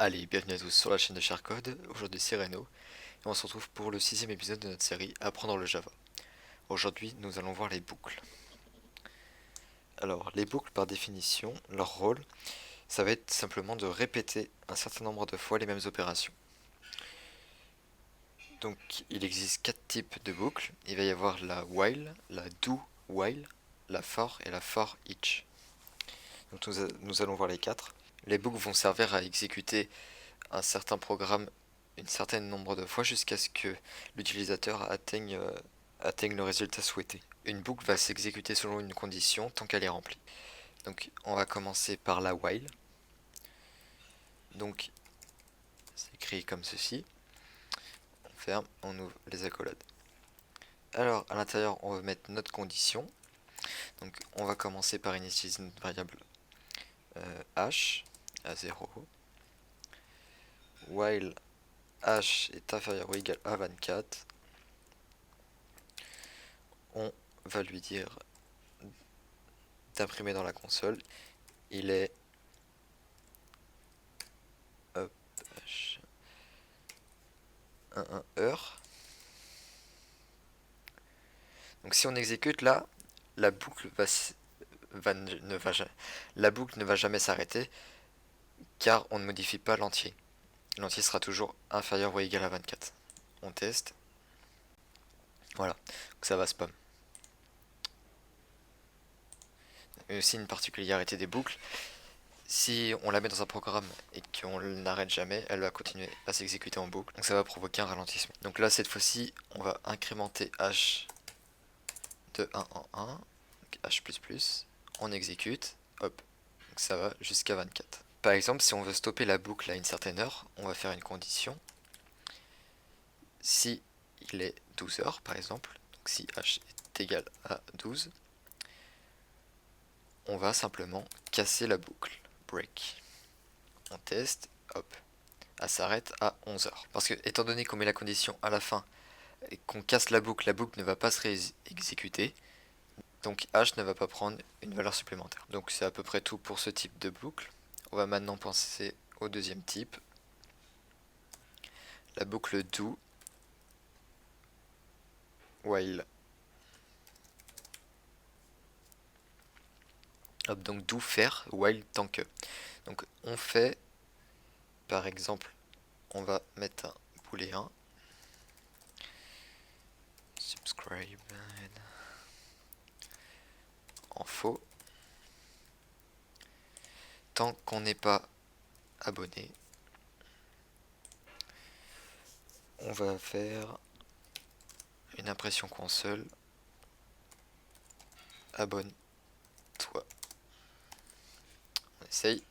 Allez, bienvenue à tous sur la chaîne de Charcode, aujourd'hui c'est Reno, et on se retrouve pour le 6ème épisode de notre série Apprendre le Java. Aujourd'hui, nous allons voir les boucles. Alors, les boucles par définition, leur rôle, ça va être simplement de répéter un certain nombre de fois les mêmes opérations. Donc, il existe 4 types de boucles. Il va y avoir la while, la do while, la for et la for each. Donc, nous allons voir les 4. Les boucles vont servir à exécuter un certain programme un certain nombre de fois jusqu'à ce que l'utilisateur atteigne le résultat souhaité. Une boucle va s'exécuter selon une condition tant qu'elle est remplie. Donc on va commencer par la while. Donc c'est écrit comme ceci. On ferme, on ouvre les accolades. Alors à l'intérieur on va mettre notre condition. Donc on va commencer par initialiser notre variable h à 0. While h est inférieur ou égal à 24. On va lui dire d'imprimer dans la console. Il est hop, h 1 heure. Donc si on exécute là, la boucle la boucle ne va jamais s'arrêter car on ne modifie pas l'entier. L'entier sera toujours inférieur ou égal à 24. On teste. Voilà, donc ça va spam. Et aussi une particularité des boucles, si on la met dans un programme et qu'on n'arrête jamais, elle va continuer à s'exécuter en boucle. Donc ça va provoquer un ralentissement. Donc là cette fois-ci, on va incrémenter h de 1 en 1, donc h++, on exécute, hop, donc ça va jusqu'à 24. Par exemple, si on veut stopper la boucle à une certaine heure, on va faire une condition. Si il est 12 heures, par exemple, donc si h est égal à 12, on va simplement casser la boucle, break. On teste, hop, elle s'arrête à 11 heures. Parce que, étant donné qu'on met la condition à la fin et qu'on casse la boucle ne va pas se réexécuter. Donc h ne va pas prendre une valeur supplémentaire. Donc c'est à peu près tout pour ce type de boucle. On va maintenant penser au deuxième type. La boucle do while. Hop, donc do faire while tant que. Donc on fait, par exemple, on va mettre un booléen. Subscribe en faux. Tant qu'on n'est pas abonné, on va faire une impression console. Abonne-toi. On essaye.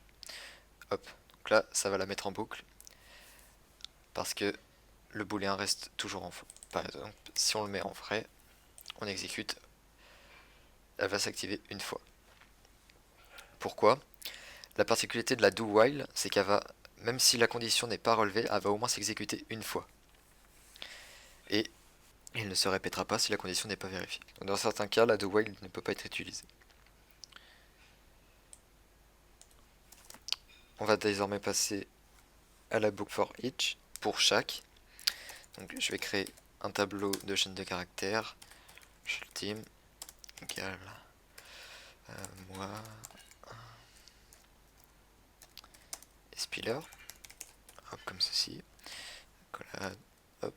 Hop. Donc là, ça va la mettre en boucle. Parce que le booléen reste toujours en faux. Par exemple, si on le met en vrai, on exécute, elle va s'activer une fois. Pourquoi? La particularité de la do while, c'est qu'elle va, même si la condition n'est pas relevée, elle va au moins s'exécuter une fois. Et il ne se répétera pas si la condition n'est pas vérifiée. Donc dans certains cas, la do while ne peut pas être utilisée. On va désormais passer à la boucle for each pour chaque. Donc je vais créer un tableau de chaîne de caractères. Team égale moi et spiller. Hop, comme ceci. Collade. Hop.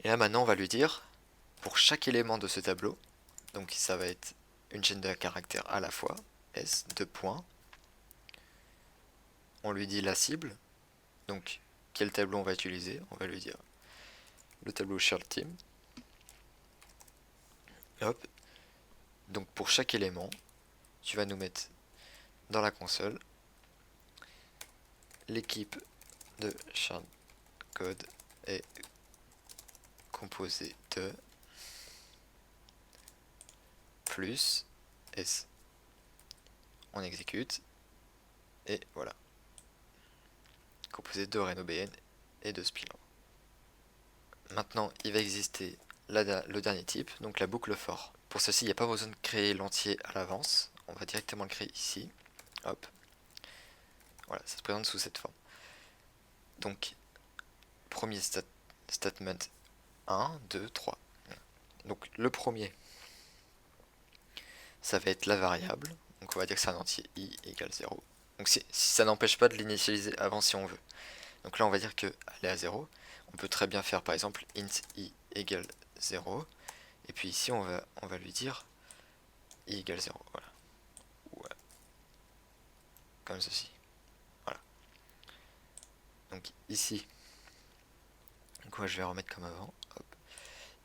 Et là maintenant on va lui dire, pour chaque élément de ce tableau, donc ça va être une chaîne de caractères à la fois, S, 2 points. On lui dit la cible, donc quel tableau on va utiliser, on va lui dire le tableau shared team. Hop. Donc pour chaque élément, tu vas nous mettre dans la console l'équipe de shared code est composée de plus S. On exécute et voilà. Composé de RenoBN et de Spiller. Maintenant, il va exister le dernier type, donc la boucle for. Pour ceci, il n'y a pas besoin de créer l'entier à l'avance. On va directement le créer ici. Hop. Voilà, ça se présente sous cette forme. Donc, premier statement 1, 2, 3. Donc le premier, ça va être la variable. Donc on va dire que c'est un entier i égale 0. Donc si ça n'empêche pas de l'initialiser avant si on veut. Donc là on va dire qu'elle est à 0. On peut très bien faire par exemple int i égale 0. Et puis ici on va lui dire i égale 0. Voilà. Ouais. Comme ceci. Voilà. Donc ici, donc moi je vais remettre comme avant. Hop.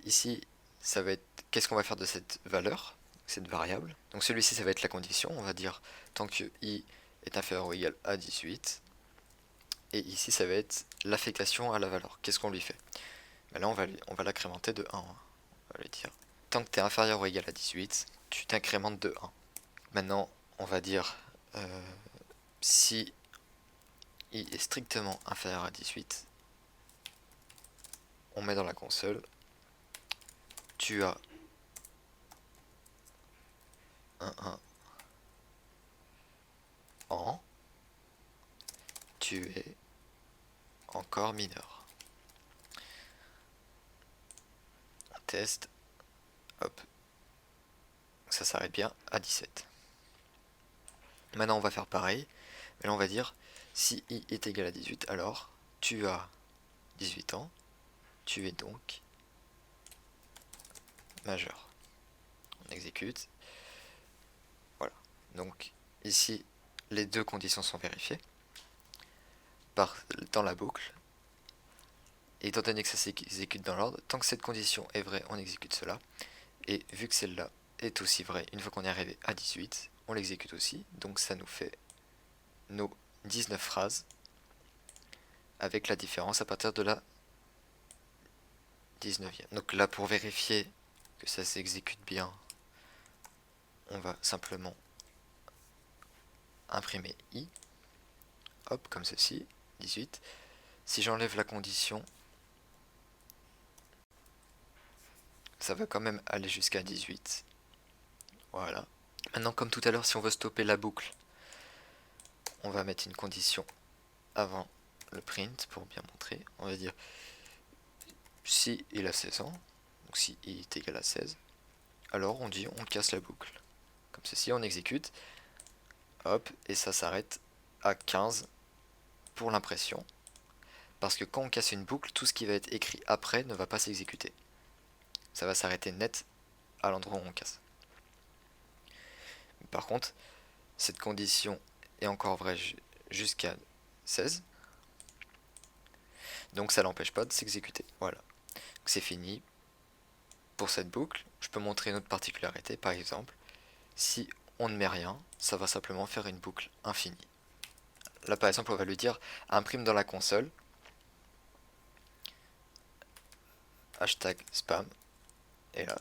Ici, ça va être, qu'est-ce qu'on va faire de cette valeur, cette variable. Donc celui-ci, ça va être la condition. On va dire tant que i est inférieur ou égal à 18. Et ici, ça va être l'affectation à la valeur. Qu'est-ce qu'on lui fait? Ben là, on va l'incrémenter de 1. On va lui dire tant que tu es inférieur ou égal à 18, tu t'incrémentes de 1. Maintenant, on va dire si i est strictement inférieur à 18, on met dans la console tu as 1 en, tu es encore mineur. On teste, hop, ça s'arrête bien à 17. Maintenant on va faire pareil, mais là on va dire si i est égal à 18, alors tu as 18 ans, tu es donc majeur. On exécute. Voilà. Donc ici, les deux conditions sont vérifiées dans la boucle. Et étant donné que ça s'exécute dans l'ordre, tant que cette condition est vraie, on exécute cela. Et vu que celle-là est aussi vraie, une fois qu'on est arrivé à 18, on l'exécute aussi. Donc ça nous fait nos 19 phrases avec la différence à partir de la 19e. Donc là, pour vérifier que ça s'exécute bien, on va simplement imprimer i, hop, comme ceci, 18. Si j'enlève la condition, ça va quand même aller jusqu'à 18. Voilà. Maintenant, comme tout à l'heure, si on veut stopper la boucle, on va mettre une condition avant le print pour bien montrer. On va dire si il a 16 ans, donc si i est égal à 16, alors on dit on casse la boucle. Comme ceci, on exécute, hop, et ça s'arrête à 15 pour l'impression. Parce que quand on casse une boucle, tout ce qui va être écrit après ne va pas s'exécuter. Ça va s'arrêter net à l'endroit où on casse. Par contre, cette condition est encore vraie jusqu'à 16. Donc ça n'empêche pas de s'exécuter. Voilà. C'est fini pour cette boucle. Je peux montrer une autre particularité. Par exemple, si on ne met rien, ça va simplement faire une boucle infinie. Là par exemple, on va lui dire imprime dans la console hashtag spam. Et là,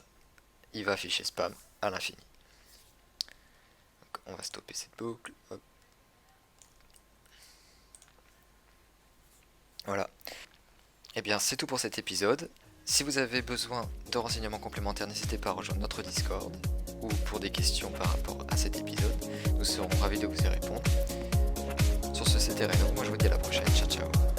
il va afficher spam à l'infini. Donc on va stopper cette boucle. Hop. Voilà. Et bien c'est tout pour cet épisode. Si vous avez besoin de renseignements complémentaires, n'hésitez pas à rejoindre notre Discord ou pour des questions par rapport à cet épisode. Nous serons ravis de vous y répondre. Sur ce, c'était Reno. Moi je vous dis à la prochaine. Ciao ciao.